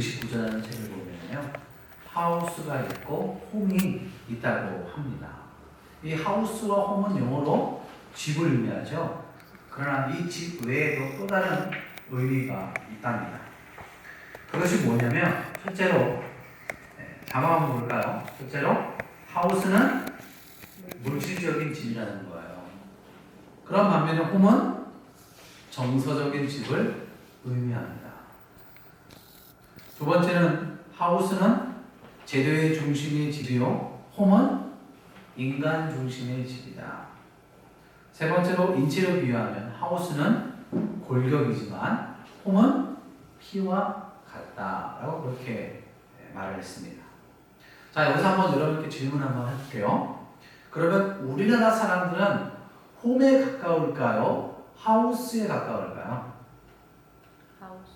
29절이라는 책을 보면요, 하우스가 있고 홈이 있다고 합니다. 이 하우스와 홈은 영어로 집을 의미하죠. 그러나 이 집 외에도 또 다른 의미가 있답니다. 그것이 뭐냐면, 첫째로 자막 한번 볼까요? 첫째로 하우스는 물질적인 집이라는 거예요. 그런 반면에 홈은 정서적인 집을 의미합니다. 두 번째는 하우스는 제도의 중심의 집이요, 홈은 인간 중심의 집이다. 세 번째로 인체로 비유하면 하우스는 골격이지만 홈은 피와 같다라고 그렇게 말을 했습니다. 자, 여기서 한번 여러분께 질문 한번 해볼게요. 그러면 우리나라 사람들은 홈에 가까울까요? 하우스에 가까울까요? 하우스.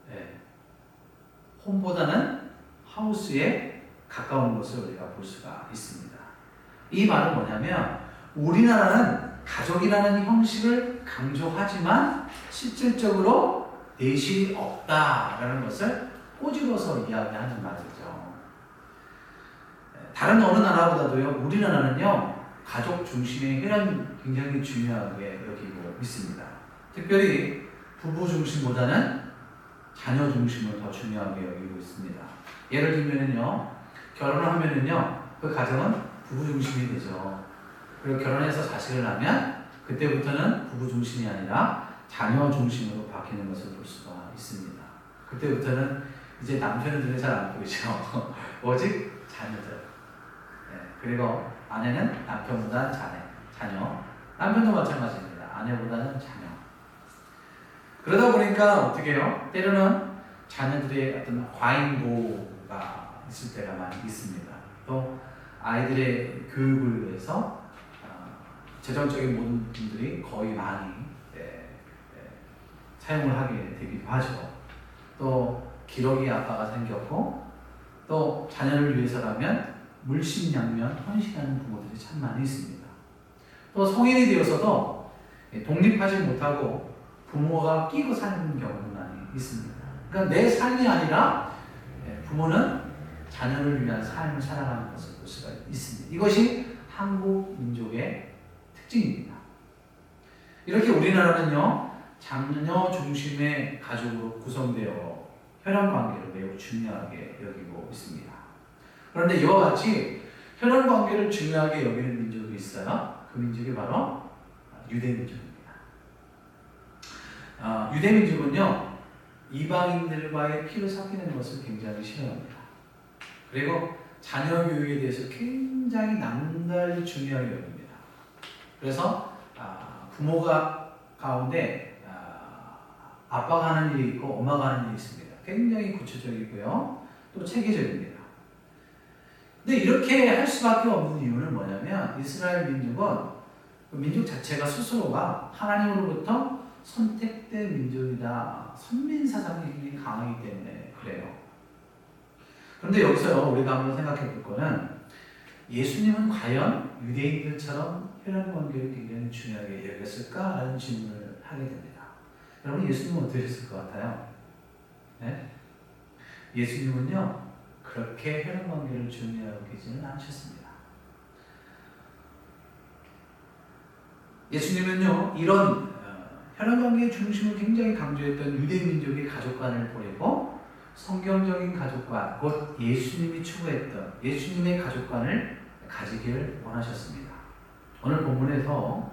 네. 홈보다는 하우스에 가까운 것을 우리가 볼 수가 있습니다. 이 말은 뭐냐면, 우리나라는 가족이라는 형식을 강조하지만 실질적으로 내실이 없다라는 것을 꼬집어서 이야기하는 말이죠. 다른 어느 나라보다도요, 우리나라는요, 가족 중심의 혈연 굉장히 중요하게 여기고 있습니다. 특별히 부부 중심보다는 자녀 중심을 더 중요하게 여기고 있습니다. 예를 들면은요, 결혼을 하면은요, 그 가정은 부부 중심이 되죠. 그리고 결혼해서 자식을 낳으면 그때부터는 부부 중심이 아니라 자녀 중심으로 바뀌는 것을 볼 수가 있습니다. 그때부터는 이제 남편은 눈에 잘 안 보이죠. 오직 자녀들. 네, 그리고 아내는 남편보다 자녀. 남편도 마찬가지입니다. 아내보다는 자녀. 그러다 보니까 어떻게 해요? 때로는 자녀들의 어떤 과잉보호가 있을 때가 많이 있습니다. 또 아이들의 교육을 위해서 재정적인 모든 분들이 거의 많이 사용을 하게 되기도 하죠. 또 기러기 아빠가 생겼고, 또 자녀를 위해서라면 물심양면 헌신하는 부모들이 참 많이 있습니다. 또 성인이 되어서도 독립하지 못하고 부모가 끼고 사는 경우도 많이 있습니다. 그러니까 내 삶이 아니라 부모는 자녀를 위한 삶을 살아가는 것을 볼 수가 있습니다. 이것이 한국 민족의 특징입니다. 이렇게 우리나라는요, 자녀 중심의 가족으로 구성되어 혈연 관계를 매우 중요하게 여기고 있습니다. 그런데 이와 같이 혈연 관계를 중요하게 여기는 민족이 있어요. 그 민족이 바로 유대 민족입니다. 유대 민족은요, 이방인들과의 피를 섞이는 것을 굉장히 싫어합니다. 그리고 자녀 교육에 대해서 굉장히 남달리 중요하게 여깁니다. 그래서 부모가 가운데 아빠가 하는 일이 있고 엄마가 하는 일이 있습니다. 굉장히 구체적이고요, 또 체계적입니다. 근데 이렇게 할 수밖에 없는 이유는 뭐냐면, 이스라엘 민족은 그 민족 자체가 스스로가 하나님으로부터 선택된 민족이다, 선민사상이 굉장히 강하기 때문에 그래요. 그런데 여기서 우리가 한번 생각해 볼 거는, 예수님은 과연 유대인들처럼 혈연 관계를 굉장히 중요하게 여겼을까라는 질문을 하게 됩니다. 여러분, 예수님은 어떻게 하셨을 것 같아요? 네? 예수님은요, 그렇게 혈연 관계를 중요하게 여기지는 않으셨습니다. 예수님은요, 이런 혈연 관계의 중심을 굉장히 강조했던 유대 민족의 가족관을 버리고 성경적인 가족관, 곧 예수님이 추구했던 예수님의 가족관을 가지기를 원하셨습니다. 오늘 본문에서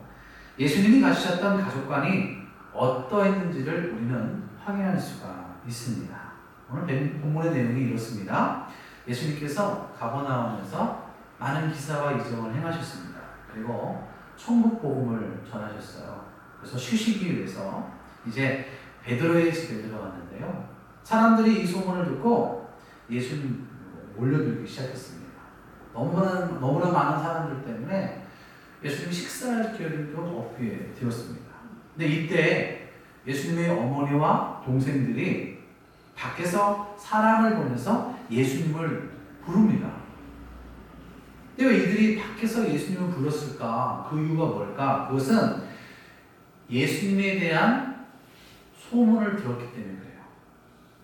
예수님이 가지셨던 가족관이 어떠했는지를 우리는 확인할 수가 있습니다. 오늘 본문의 내용이 이렇습니다. 예수님께서 가버나움에서 많은 기사와 이적을 행하셨습니다. 그리고 천국 복음을 전하셨어요. 그래서 쉬시기 위해서 이제 베드로의 집에 들어갔는데요, 사람들이 이 소문을 듣고 예수님 몰려들기 시작했습니다. 너무나 많은 사람들 때문에 예수님이 식사할 기회도 없게 되었습니다. 근데 이때 예수님의 어머니와 동생들이 밖에서 사람을 보내서 예수님을 부릅니다. 근데 왜 이들이 밖에서 예수님을 불렀을까? 그 이유가 뭘까? 그것은 예수님에 대한 소문을 들었기 때문에 그래요.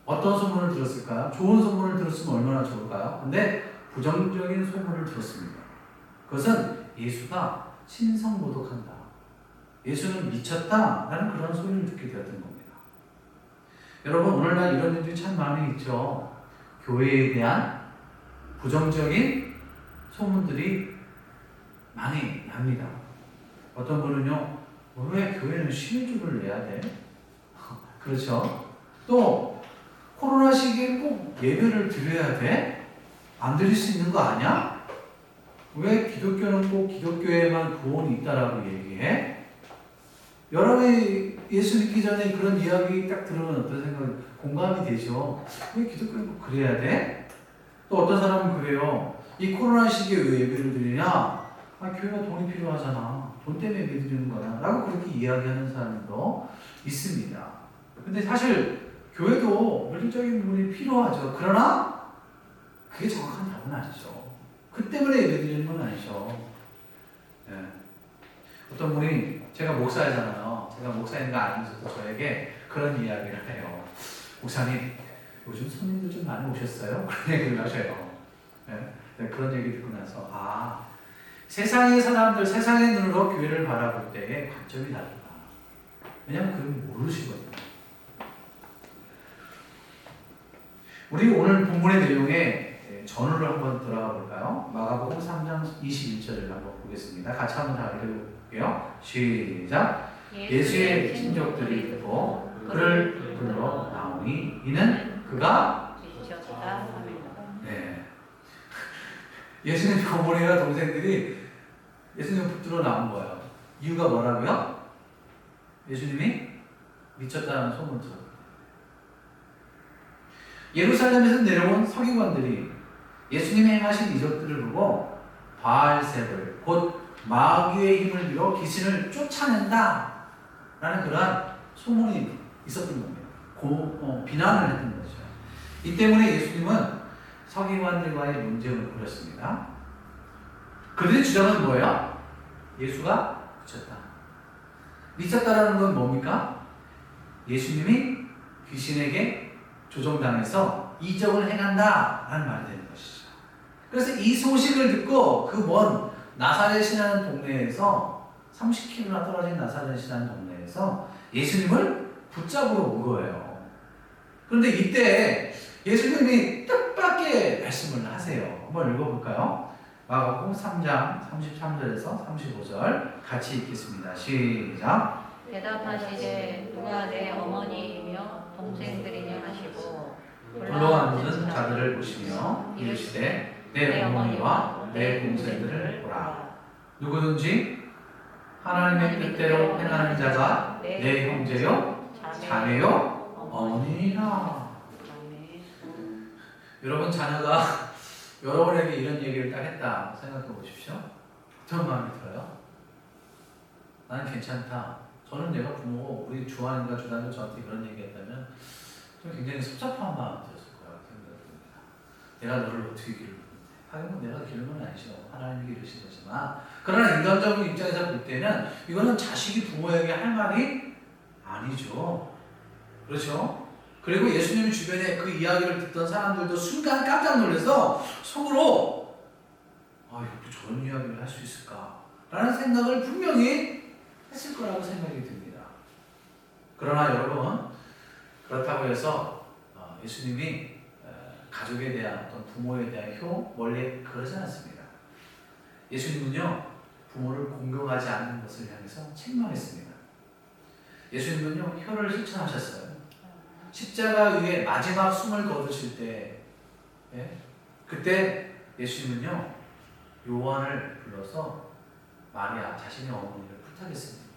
어떤 소문을 들었을까요? 좋은 소문을 들었으면 얼마나 좋을까요? 근데 부정적인 소문을 들었습니다. 그것은 예수가 신성모독한다, 예수는 미쳤다라는 그런 소리를 듣게 되었던 겁니다. 여러분, 오늘날 이런 일들이 참 많이 있죠. 교회에 대한 부정적인 소문들이 많이 납니다. 어떤 분은요, 왜 교회는 신주를 내야 돼? 그렇죠? 또 코로나 시기에 꼭 예배를 드려야 돼? 안 드릴 수 있는 거 아니야? 왜 기독교는 꼭 기독교에만 구원이 있다라고 얘기해? 여러분이 예수 믿기 전에 그런 이야기 딱 들으면 어떤 생각이 공감이 되죠? 왜 기독교는 꼭 그래야 돼? 또 어떤 사람은 그래요. 이 코로나 시기에 왜 예배를 드리냐? 아, 교회가 돈이 필요하잖아. 돈 때문에 예배 드리는 거야. 라고 그렇게 이야기하는 사람도 있습니다. 근데 사실 교회도 물질적인 부분이 필요하죠. 그러나 그게 정확한 답은 아니죠. 그 때문에 예배 드리는 건 아니죠. 네. 어떤 분이, 제가 목사잖아요. 제가 목사인 거 알면서도 저에게 그런 이야기를 해요. 목사님, 요즘 손님들 좀 많이 오셨어요? 그런 얘기를 하셔요. 네. 네, 그런 얘기 듣고 나서, 아, 세상의 사람들, 세상의 눈으로 교회를 바라볼 때의 관점이 다르다. 왜냐하면 그건 모르시거든요. 우리 오늘 본문의 내용에 전후를 한번 들어가 볼까요? 마가복음 3장 21절을 한번 보겠습니다. 같이 한번 다 읽어볼게요. 시작. 예수의 친족들이 듣고 그를 불러 나오니 이는 그가 지쳤다. 네. 예수님 어머니와 동생들이 예수님을 붙들어 나온 거예요. 이유가 뭐라고요? 예수님이 미쳤다는 소문을 들었어요. 예루살렘에서 내려온 서기관들이 예수님의 행하신 이적들을 보고 바알세불, 곧 마귀의 힘을 빌어 귀신을 쫓아낸다 라는 그러한 소문이 있었던 겁니다. 비난을 했던 거죠. 이 때문에 예수님은 서기관들과의 논쟁을 벌였습니다. 그들의 주장은 뭐예요? 예수가 미쳤다. 미쳤다라는 건 뭡니까? 예수님이 귀신에게 조종당해서 이적을 행한다 라는 말이 되는 것이죠. 그래서 이 소식을 듣고 그 먼 나사렛이라는 동네에서 30km나 떨어진 나사렛이라는 동네에서 예수님을 붙잡으러 온 거예요. 그런데 이때 예수님이 뜻밖의 말씀을 하세요. 한번 읽어볼까요? 마가복음 3장 33절에서 35절 같이 읽겠습니다. 시작. 대답하시되 누가 내 어머니이며 동생들이냐 하시고 불러앉은 자들을 보시며 이르시되 내 어머니와 내 동생들을 보라. 누구든지 하나님의 뜻대로 행하는 자가 내 형제요 자매요 어머니라. 여러분, 자녀가 여러분에게 이런 얘기를 딱 했다 생각해 보십시오. 어떤 마음이 들어요? 나는 괜찮다. 저는 내가 부모고 우리 주한인가 주단도 저한테 그런 얘기했다면 좀 굉장히 섭섭한 마음이 들었을 거라고 생각됩니다. 내가 너를 어떻게 기르는데? 하긴 내가 기르는 건 아니죠. 하나님이 기르신 거지만, 그러나 인간적인 입장에서 볼 때는 이거는 자식이 부모에게 할 말이 아니죠. 그렇죠? 그리고 예수님 주변에 그 이야기를 듣던 사람들도 순간 깜짝 놀라서 속으로 이렇게 저런 이야기를 할 수 있을까? 라는 생각을 분명히 했을 거라고 생각이 듭니다. 그러나 여러분, 그렇다고 해서 예수님이 가족에 대한 어떤 부모에 대한 효, 원래 그러지 않습니다. 예수님은요, 부모를 공경하지 않는 것을 향해서 책망했습니다. 예수님은요, 효를 실천하셨어요. 십자가 위에 마지막 숨을 거두실 때, 그때 예수님은요, 요한을 불러서 마리아, 자신의 어머니를 부탁했습니다.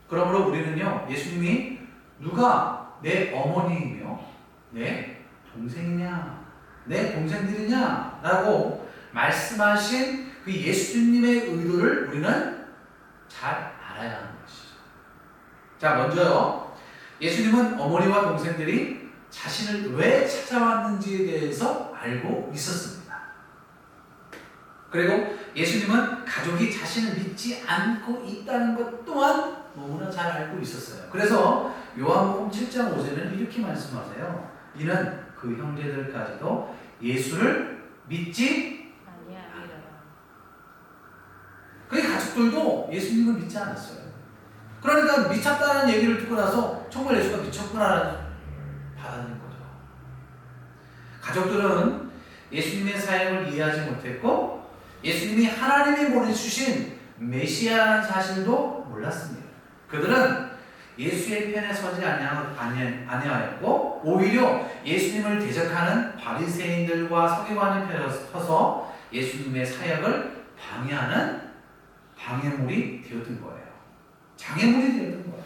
그러므로 우리는요, 예수님이 누가 내 어머니이며 내 동생이냐, 내 동생들이냐 라고 말씀하신 그 예수님의 의도를 우리는 잘 알아야 하는 것이죠. 자, 먼저요, 예수님은 어머니와 동생들이 자신을 왜 찾아왔는지에 대해서 알고 있었습니다. 그리고 예수님은 가족이 자신을 믿지 않고 있다는 것 또한 너무나 잘 알고 있었어요. 그래서 요한복음 7장 5절에는 이렇게 말씀하세요. 이는 그 형제들까지도 예수를 믿지 아니하리라. 그 가족들도 예수님을 믿지 않았어요. 그러니까 미쳤다는 얘기를 듣고 나서 정말 예수가 미쳤구나라는 받아들인 거죠. 가족들은 예수님의 사역을 이해하지 못했고 예수님이 하나님이 보내주신 메시아라는 사실도 몰랐습니다. 그들은 예수의 편에 서지 아니하였고 오히려 예수님을 대적하는 바리새인들과 서기관의 편에 서서 예수님의 사역을 방해하는 방해물이 되었던 거예요. 장애물이 되었던 거예요.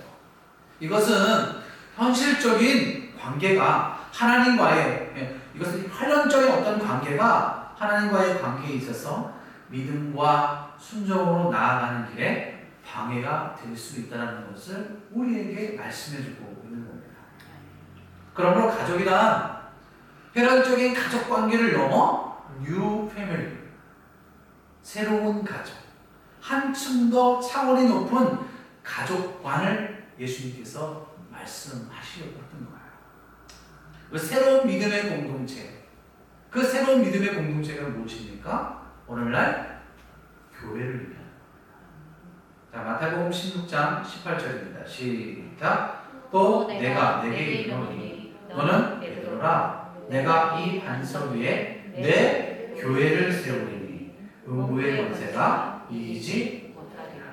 이것은 현실적인 관계가 하나님과의 이것은 혈연적인 어떤 관계가 하나님과의 관계에 있어서 믿음과 순종으로 나아가는 길에 방해가 될 수 있다는 것을 우리에게 말씀해주고 있는 겁니다. 그러므로 가족이란 혈연적인 가족 관계를 넘어 뉴 패밀리, 새로운 가족, 한층 더 차원이 높은 가족관을 예수님께서 말씀하시려고 했던 거예요. 그 새로운 믿음의 공동체, 그 새로운 믿음의 공동체가 무엇입니까? 오늘날 교회를 의미합니다. 자, 마태복음 16장 18절입니다. 시작. 또 내가 내게 이르노니 너는 베드로라. 내가 이 반석 위에 내 교회를 세우리니 음부의 권세가 이기지 못하리라.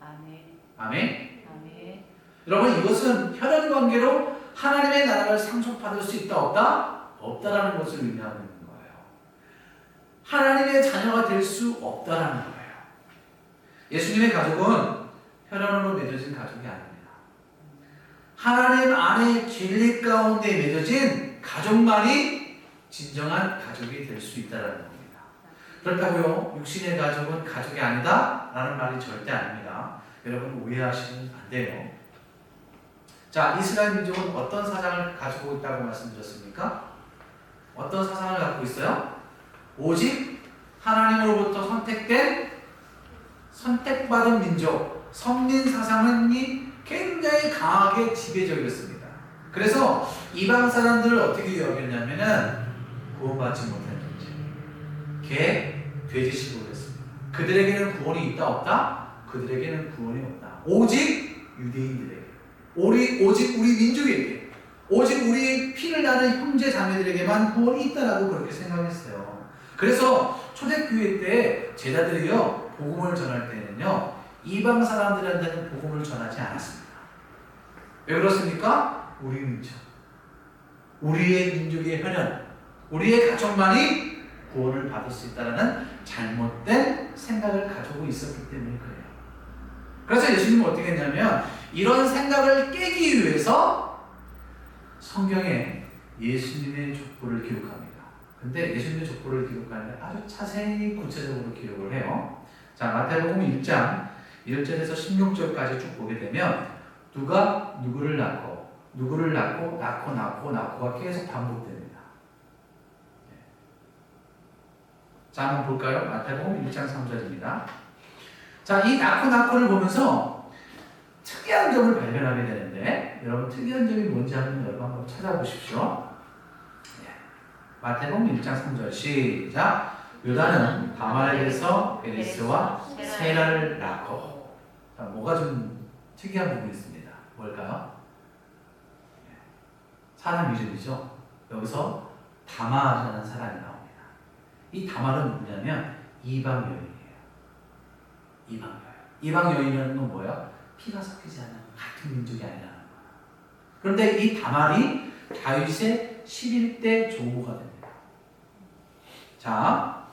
아멘. 아멘. 아멘. 여러분, 이것은 혈연 관계로 하나님의 나라를 상속받을 수 있다 없다? 없다라는 것을 의미하고 있는 거예요. 하나님의 자녀가 될 수 없다라는 거예요. 예수님의 가족은 혈연으로 맺어진 가족이 아닙니다. 하나님 안에 진리 가운데 맺어진 가족만이 진정한 가족이 될 수 있다는 겁니다. 그렇다고요, 육신의 가족은 가족이 아니다? 라는 말이 절대 아닙니다. 여러분 오해하시면 안 돼요. 자, 이스라엘 민족은 어떤 사상을 가지고 있다고 말씀드렸습니까? 어떤 사상을 갖고 있어요? 오직 하나님으로부터 선택받은 민족, 선민 사상이 굉장히 강하게 지배적이었습니다. 그래서 이방 사람들을 어떻게 여겼냐면은 구원받지 못한 존재, 개, 돼지식으로 했습니다. 그들에게는 구원이 있다 없다? 그들에게는 구원이 없다. 오직 유대인들에게, 오직 우리 민족에게, 오직 우리의 피를 나는 형제 자매들에게만 구원이 있다라고 그렇게 생각했어요. 그래서 초대교회 때 제자들이요 복음을 전할 때는요 이방 사람들한테는 복음을 전하지 않았습니다. 왜 그렇습니까? 우리 민족, 우리의 민족의 혈연, 우리의 가족만이 구원을 받을 수 있다는 잘못된 생각을 가지고 있었기 때문에 그래요. 그래서 예수님은 어떻게 했냐면 이런 생각을 깨기 위해서 성경에 예수님의 족보를 기록합니다. 근데 예수님의 족보를 기록하는데 아주 자세히 구체적으로 기록을 해요. 자, 마태복음 1장 1절에서 16절까지 쭉 보게 되면 누가 누구를 낳고가 계속 반복됩니다. 자, 한번 볼까요? 마태복음 1장 3절입니다. 자, 이 낳고를 보면서 특이한 점을 발견하게 되는데 여러분 특이한 점이 뭔지 한번 찾아보십시오. 마태복음 1장 3절 시작. 유다는 다말에게서 베리스와 세라를 낳고. 자, 뭐가 좀 특이한 부분이 있습니다. 뭘까요? 사람 이름이죠. 여기서 다말이라는 사람이 나옵니다. 이 다말은 누구냐면 이방 여인이에요. 이방 여인이라는 건 뭐예요? 피가 섞이지 않은 같은 민족이 아니라는 거예요. 그런데 이 다말이 다윗의 11대 조모가 됩니다. 자,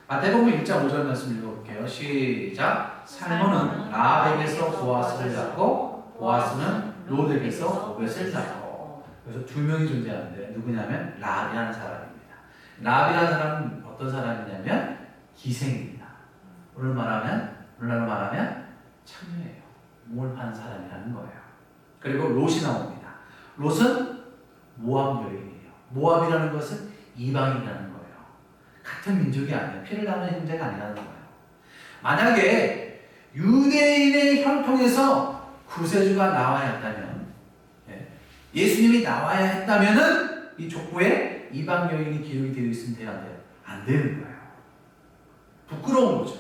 마태복음 1장 5절 말씀 읽어볼게요. 시작. 살몬은 라합에게서 보아스를 낳고 보아스는 롯에게서 오벳을 낳고. 그래서 두 명이 존재하는데 누구냐면 라합이라는 사람입니다. 라합이라는 사람은 어떤 사람이냐면 기생입니다. 오늘날로 말하면 창녀예요. 몸을 파는 사람이라는 거예요. 그리고 롯이 나옵니다. 롯은 모압 여인이에요. 모압이라는 것은 이방인이라는 거예요. 같은 민족이 아니에요. 피를 나누는 형제가 아니라는 거예요. 만약에 유대인의 혈통에서 구세주가 나와야 한다면 예수님이 나와야 했다면은 이 족보에 이방 여인이 기록이 되어 있으면 돼요, 안 돼요? 안 되는 거예요. 부끄러운 거죠.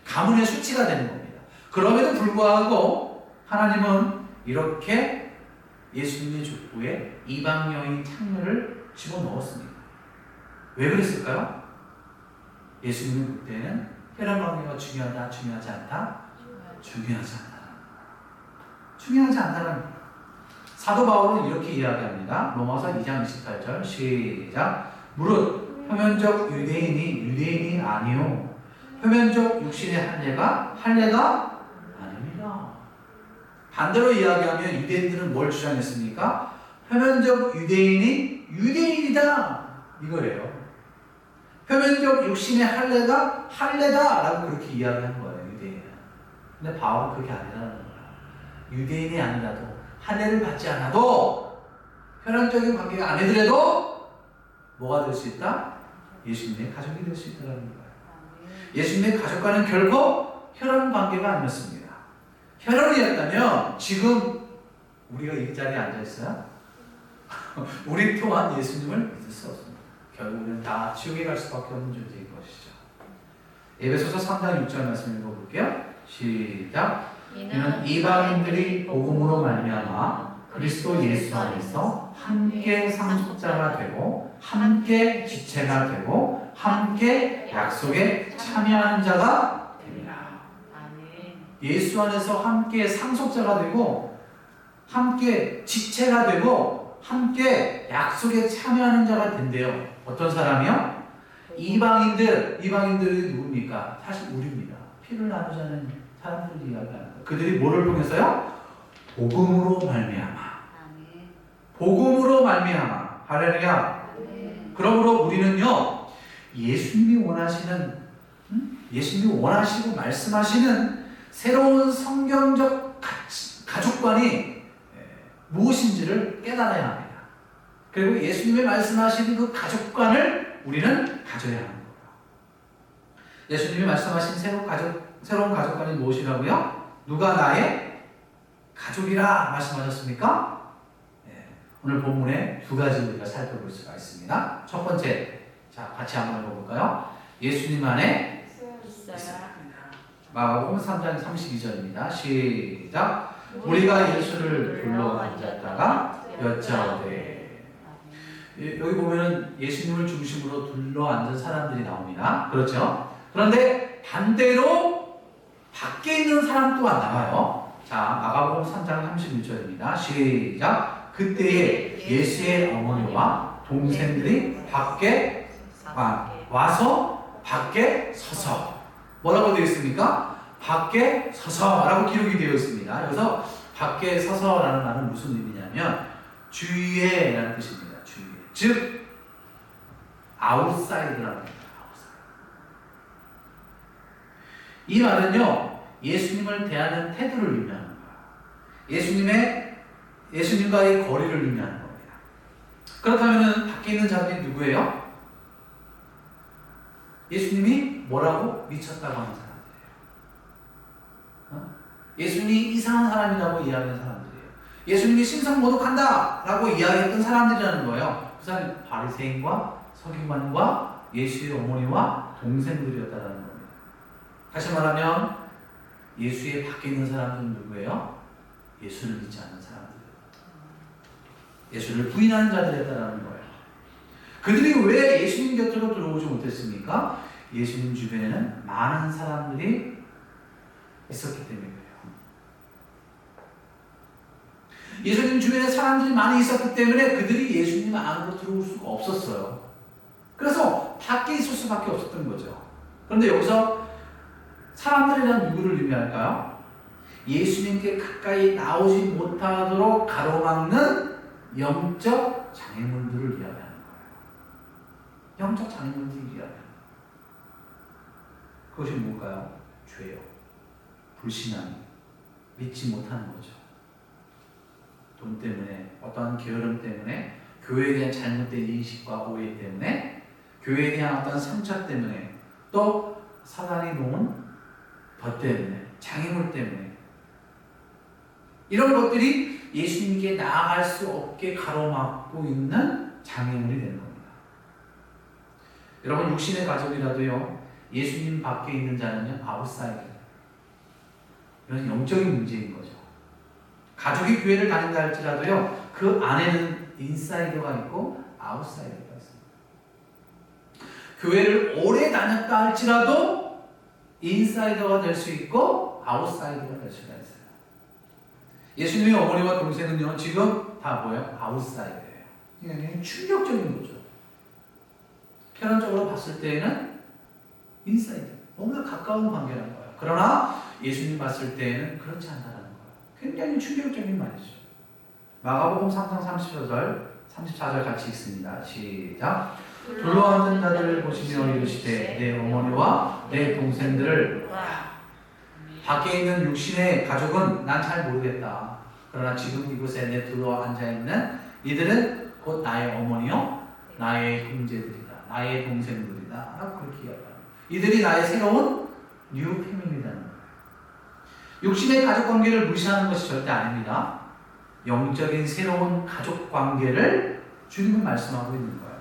가문의 수치가 되는 겁니다. 그럼에도 불구하고 하나님은 이렇게 예수님의 족보에 이방 여인 창녀를 집어넣었습니다. 왜 그랬을까요? 예수님은 그때는 혈연 관계가 중요하다, 중요하지 않다? 중요하지 않다. 중요하지 않다는 거예요. 사도 바울은 이렇게 이야기합니다. 로마서 2장 28절 시작. 무릇 표면적 유대인이 아니요 표면적 육신의 할례가 아닙니다. 반대로 이야기하면 유대인들은 뭘 주장했습니까? 표면적 유대인이 유대인이다 이거예요. 표면적 육신의 할례다 라고 그렇게 이야기한 거예요. 유대인은. 근데 바울은 그게 아니라는 거예요. 유대인이 아니라도 할례를 받지 않아도 혈연적인 관계가 아니더라도 뭐가 될 수 있다? 예수님의 가족이 될 수 있다는 거예요. 예수님의 가족과는 결코 혈연 관계가 아니었습니다. 혈연이었다면 지금 우리가 이 자리에 앉아 있어요? 우리 또한 예수님을 믿을 수 없습니다. 결국은 다 지옥에 갈 수밖에 없는 존재인 것이죠. 에베소서 3장 6절 말씀 읽어볼게요. 시작. 이는 이방인들이 복음으로 말미암아 그리스도 예수 안에서 함께 상속자가 되고 함께 지체가 되고 함께 약속에 참여하는 자가 됩니다. 예수 안에서 함께 상속자가 되고 함께 지체가 되고 함께 약속에 참여하는 자가 된대요. 어떤 사람이요? 이방인들이 누굽니까? 사실 우리입니다. 피를 나누자는 사람들이 이야기하는 거예요. 그들이 뭐를 통해서요? 복음으로 말미암아. 복음으로 말미암아. 할렐루야. 그러므로 우리는요, 예수님이 원하시고 말씀하시는 새로운 성경적 가족관이 무엇인지를 깨달아야 합니다. 그리고 예수님이 말씀하시는 그 가족관을 우리는 가져야 하는 거예요. 예수님이 말씀하신 새로운 가족관이 무엇이라고요? 누가 나의 가족이라 말씀하셨습니까? 네, 오늘 본문에 두 가지 우리가 살펴볼 수가 있습니다. 첫 번째, 자 같이 한번 읽어볼까요? 예수님 안에 있습니다. 마가복음 3장 32절입니다. 시작. 우리가 예수를 불러 앉았다가 여짜오되. 여기 보면은 예수님을 중심으로 둘러 앉은 사람들이 나옵니다. 그렇죠? 그런데 반대로 밖에 있는 사람 또한 나와요. 자, 마가복음 3장 31절입니다. 시작. 그때에 예수의 어머니와 동생들이 밖에 와서 밖에 서서. 뭐라고 되어 있습니까? 밖에 서서라고 기록이 되어 있습니다. 그래서 밖에 서서라는 말은 무슨 의미냐면 주위에라는 뜻입니다. 주위에. 즉 아웃사이드라는 뜻입니다. 이 말은요, 예수님을 대하는 태도를 의미하는 거예요. 예수님과의 거리를 의미하는 겁니다. 그렇다면 밖에 있는 자들이 누구예요? 예수님이 뭐라고 미쳤다고 하는 사람들이에요. 예수님이 이상한 사람이라고 이야기하는 사람들이에요. 예수님이 신성모독한다 라고 이야기했던 사람들이라는 거예요. 그 사람이 바리새인과 서기관과 예수의 어머니와 동생들이었다는 겁니다. 다시 말하면 예수의 밖에 있는 사람들은 누구예요? 예수를 믿지 않는 사람들이에요. 예수를 부인하는 자들이었다는 거예요. 그들이 왜 예수님 곁으로 들어오지 못했습니까? 예수님 주변에는 많은 사람들이 있었기 때문이에요. 예수님 주변에 사람들이 많이 있었기 때문에 그들이 예수님 안으로 들어올 수가 없었어요. 그래서 밖에 있을 수밖에 없었던 거죠. 그런데 여기서 사람들이란 누구를 의미할까요? 예수님께 가까이 나오지 못하도록 가로막는 영적 장애물들을 이야기하는 거예요. 영적 장애물들을 이야기하는 거예요. 그것이 뭘까요? 죄요. 불신앙, 믿지 못하는 거죠. 돈 때문에, 어떠한 게으름 때문에, 교회에 대한 잘못된 인식과 오해 때문에, 교회에 대한 어떤 상처 때문에, 또 사단이 놓은 것 때문에, 장애물 때문에, 이런 것들이 예수님께 나아갈 수 없게 가로막고 있는 장애물이 되는 겁니다. 여러분, 육신의 가족이라도요, 예수님 밖에 있는 자는요, 아웃사이더. 이런 영적인 문제인 거죠. 가족이 교회를 다닌다 할지라도요, 그 안에는 인사이더가 있고 아웃사이더가 있습니다. 교회를 오래 다녔다 할지라도 인사이더가 될 수 있고 아웃사이더가 될 수가 있어요. 예수님의 어머니와 동생은요, 지금 다 뭐예요? 아웃사이더예요. 그냥 충격적인 거죠. 편안적으로 봤을 때에는 인사이드, 너무나 가까운 관계라는 거예요. 그러나 예수님 봤을 때에는 그렇지 않다는 거예요. 굉장히 충격적인 말이죠. 마가복음 3장 34절 같이 읽습니다. 시작. 둘러앉은 자들을 보시며 이르시되 내 어머니와 내 동생들을 밖에 있는 육신의 가족은 난 잘 모르겠다. 그러나 지금 이곳에 내 둘러앉아 있는 이들은 곧 나의 어머니요 나의 형제들이다. 나의 동생들이다. 라고 그렇게 이야기합니다. 이들이 나의 새로운 뉴 패밀리라는 거예요. 육신의 가족 관계를 무시하는 것이 절대 아닙니다. 영적인 새로운 가족 관계를 주님은 말씀하고 있는 거예요.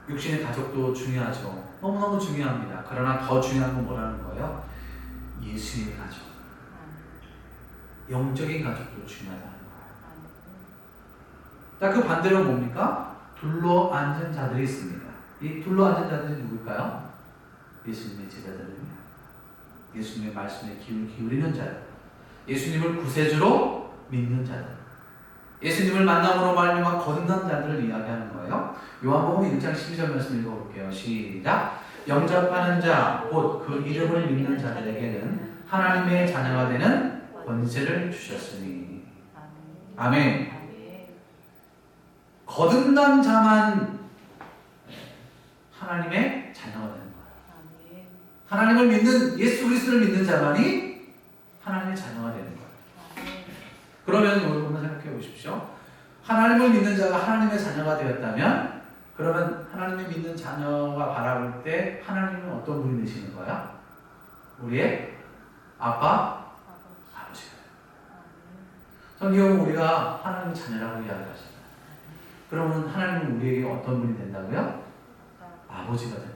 육신의 가족도 중요하죠. 너무너무 중요합니다. 그러나 더 중요한 건 뭐라는 거예요? 예수의 가족. 영적인 가족도 중요하다는 거예요. 자, 그 반대로 뭡니까? 둘러앉은 자들이 있습니다. 이 둘러앉은 자들이 누굴까요? 예수님의 제자들입니다. 예수님의 말씀에 기울이는 자들, 예수님을 구세주로 믿는 자들, 예수님을 만남으로 말미암아 거듭난 자들을 이야기하는 거예요. 요한복음 1장 12절 말씀 읽어볼게요. 시작. 영접하는 자, 곧 그 이름을 믿는 자들에게는 하나님의 자녀가 되는 권세를 주셨으니. 아멘. 거듭난 자만 하나님의 자녀가 되는 거예요. 하나님을 믿는, 예수 그리스도를 믿는 자만이 하나님의 자녀가 되는 거예요. 그러면 여러분 생각해 보십시오. 하나님을 믿는 자가 하나님의 자녀가 되었다면, 그러면 하나님을 믿는 자녀가 바라볼 때 하나님은 어떤 분이 되시는 거야? 우리의 아빠, 아버지가. 성경은 우리가 하나님의 자녀라고 이야기하잖아요. 그러면 하나님은 우리에게 어떤 분이 된다고요? 아버지가 됩니다.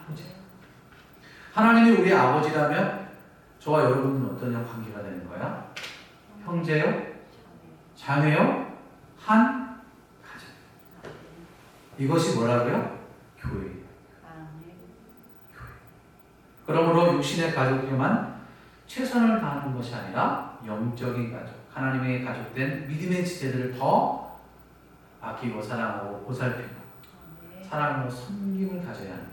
아버지. 하나님이 우리의 아버지라면 저와 여러분은 어떤 관계가 되는 거야? 형제요? 자매요? 한 가족. 이것이 뭐라고요? 교회. 그러므로 육신의 가족에만 최선을 다하는 것이 아니라 영적인 가족, 하나님의 가족된 믿음의 지체들을 더 아끼고 사랑하고 보살피고 사랑으로 섬김을 가져야 합니다.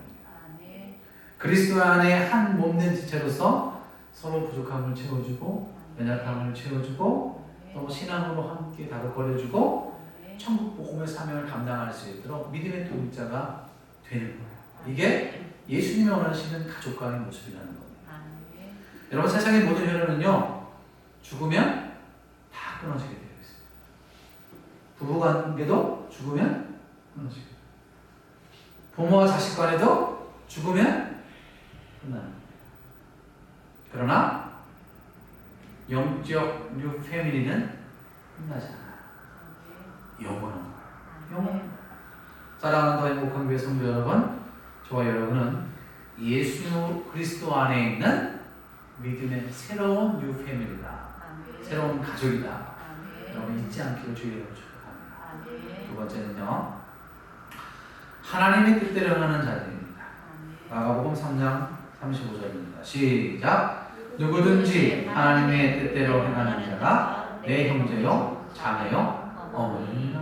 그리스도 안에 한 몸된 지체로서 서로 부족함을 채워주고 연약함을 채워주고 또 신앙으로 함께 다독거려주고 천국 복음의 사명을 감당할 수 있도록 믿음의 도입자가 되는 거예요. 이게 예수님이 원하시는 가족과의 모습이라는 겁니다. 여러분, 세상의 모든 혈연은요, 죽으면 다 끊어지게 되어 있습니다. 부부관계도 죽으면 끊어지게 돼요. 부모와 자식 간에도 죽으면 끝나는 거예요. 그러나 영적 뉴 패밀리는 끝나지 않아요. 영원한 거예요. 영원한 거예요. 사랑하는 더 행복한 교회 성도 여러분, 저와 여러분은 예수 그리스도 안에 있는 믿음의 새로운 뉴 패밀리다. 새로운 가족이다. 여러분 잊지 않기를 주의로 축복합니다. 두 번째는요, 하나님의 뜻대로 행하는 자들입니다. 마가복음 3장 35절입니다. 시작. 누구든지 하나님의 뜻대로 행하는 자가 내 형제요, 자매요, 어머니라.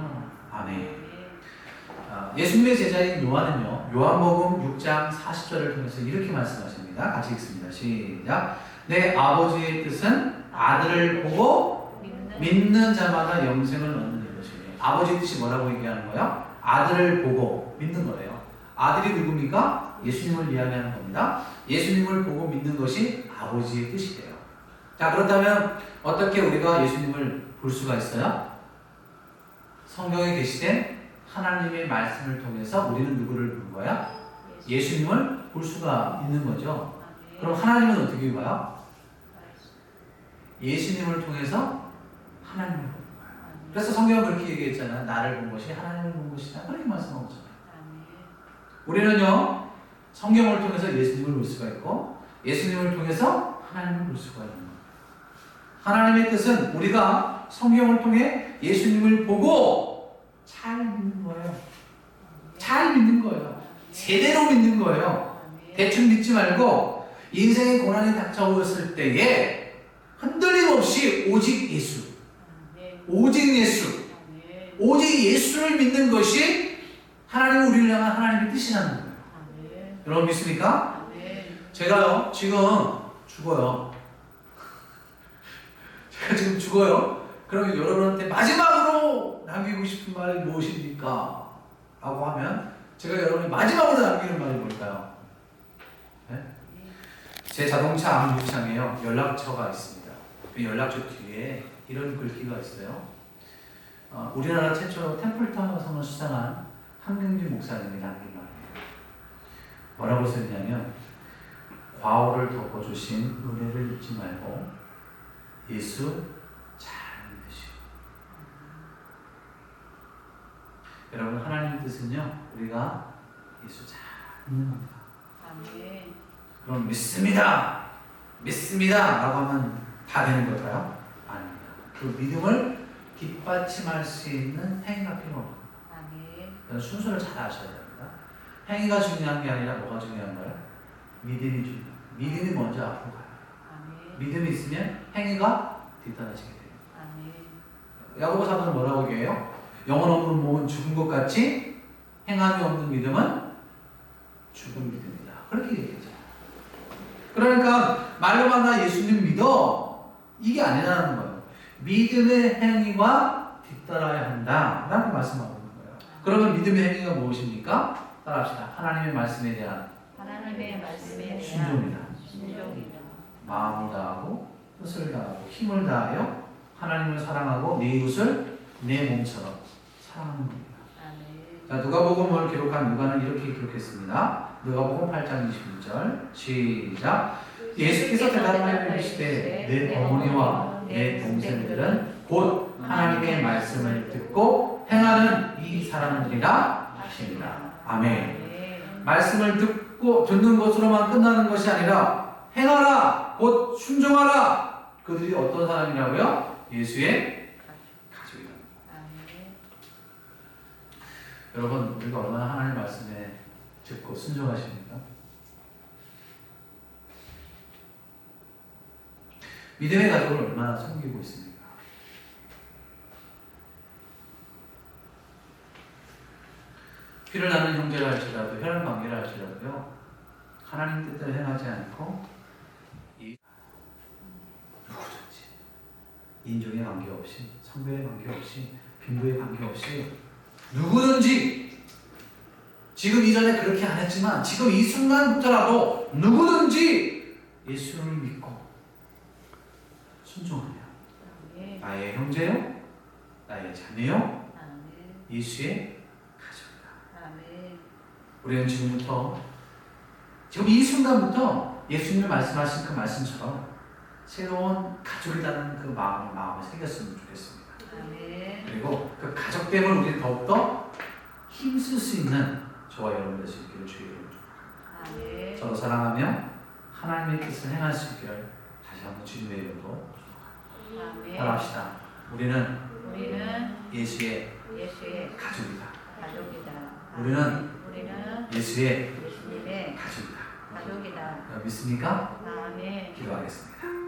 아멘. 예수님의 제자인 요한은요, 요한복음 6장 40절을 통해서 이렇게 말씀하십니다. 같이 읽습니다. 시작. 내 아버지의 뜻은 아들을 보고 믿는 자마다 영생을 얻는 것이에요. 아버지의 뜻이 뭐라고 얘기하는 거예요? 아들을 보고 믿는 거래요. 아들이 누굽니까? 예수님을 이야기하는 겁니다. 예수님을 보고 믿는 것이 아버지의 뜻이래요. 자, 그렇다면 어떻게 우리가 예수님을 볼 수가 있어요? 성경에 계시된 하나님의 말씀을 통해서 우리는 누구를 본 거야? 예수님을 볼 수가 있는 거죠. 그럼 하나님은 어떻게 봐요? 예수님을 통해서 하나님을 보는 거예요. 그래서 성경은 그렇게 얘기했잖아. 나를 본 것이 하나님을 본 것이다. 그렇게 말씀하고 있잖아요. 우리는요, 성경을 통해서 예수님을 볼 수가 있고 예수님을 통해서 하나님을 볼 수가 있는 거예요. 하나님의 뜻은 우리가 성경을 통해 예수님을 보고 잘 믿는 거예요. 잘 믿는 거예요. 제대로 믿는 거예요. 대충 믿지 말고 인생의 고난이 닥쳐오였을 때에 흔들림 없이 오직 예수, 오직 예수, 오직 예수를 믿는 것이 하나님 우리를 향한 하나님의 뜻이라는 거예요. 여러분 믿습니까? 제가요 지금 죽어요. 제가 지금 죽어요. 그러면 여러분한테 마지막으로 남기고 싶은 말이 무엇입니까? 라고 하면 제가 여러분이 마지막으로 남기는 말이 뭘까요? 네? 제 자동차 앞유리창에요 연락처가 있습니다. 그 연락처 뒤에 이런 글귀가 있어요. 우리나라 최초로 템플턴 성을 수상한 한경진 목사님이 남긴 말이에요. 뭐라고 썼냐면 과오를 덮어주신 은혜를 잊지 말고 예수 잘 믿으시오. 여러분 하나님 뜻은요 우리가 예수 잘 믿는 겁니다. 그럼 믿습니다 믿습니다 라고 하면 다 되는 걸까요? 아닙니다. 그 믿음을 뒷받침할 수 있는 행위가 필요합니다. 순서를 잘 아셔야 됩니다. 행위가 중요한 게 아니라 뭐가 중요한 거예요? 믿음이 중요해요. 믿음이 먼저 앞으로 가요. 믿음이 있으면 행위가 뒤따라지게 돼요. 야고보 사도는 뭐라고 얘기해요? 영혼 없는 몸은 죽은 것 같이 행함이 없는 믿음은 죽은 믿음이다. 그렇게 얘기했잖아요. 그러니까 말로만 나 예수님 믿어 이게 아니라는 거예요. 믿음의 행위가 뒤따라야 한다라고 말씀하고 있는 거예요. 그러면 믿음의 행위가 무엇입니까? 따라합시다. 하나님의 말씀에 대한 순종이다. 마음을 다하고 뜻을 다하고 힘을 다하여 하나님을 사랑하고 내 이웃을 내 몸처럼 사랑하는 겁니다. 자, 누가복음을 기록한 누가는 이렇게 기록했습니다. 누가복음 8장 26절 시작. 예수께서 대답하여 이르시되 내 어머니와 내 동생들은 곧 하나님의 말씀을 듣고 행하는 이 사람들이라 하십니다. 아멘. 말씀을 듣는 것으로만 끝나는 것이 아니라 행하라 곧 순종하라. 그들이 어떤 사람이라고요? 예수의 가족이다. 여러분 우리가 얼마나 하나님 말씀에 듣고 순종하십니까? 믿음의 가족을 얼마나 섬기고 있습니까? 피를 나는 형제라 할지라도 혈연 관계라 할지라도요 하나님 뜻대로 행하지 않고 누구든지 인종에 관계없이 성별에 관계없이 빈부에 관계없이 누구든지 지금 이전에 그렇게 안 했지만 지금 이 순간부터라도 누구든지 예수를 믿고 순종하며 나의 형제요 나의 자매요 예수의 가족이다. 우리는 지금부터 지금 이 순간부터 예수님이 말씀하신 그 말씀처럼 새로운 가족이라는 그 마음을 새겼으면 좋겠습니다. 그리고 그 가족됨을 우리 더욱더 힘쓸 수 있는 저와 여러분 되실 길을 주의 이름으로 축복합니다. 서로 사랑하며 하나님의 뜻을 행할 수 있기를 다시 한번 주님의 이름으로 축복합니다. 따라합시다. 우리는 예수의 가족이다. 우리는 예수의 가족이다. 믿습니까? 기도하겠습니다.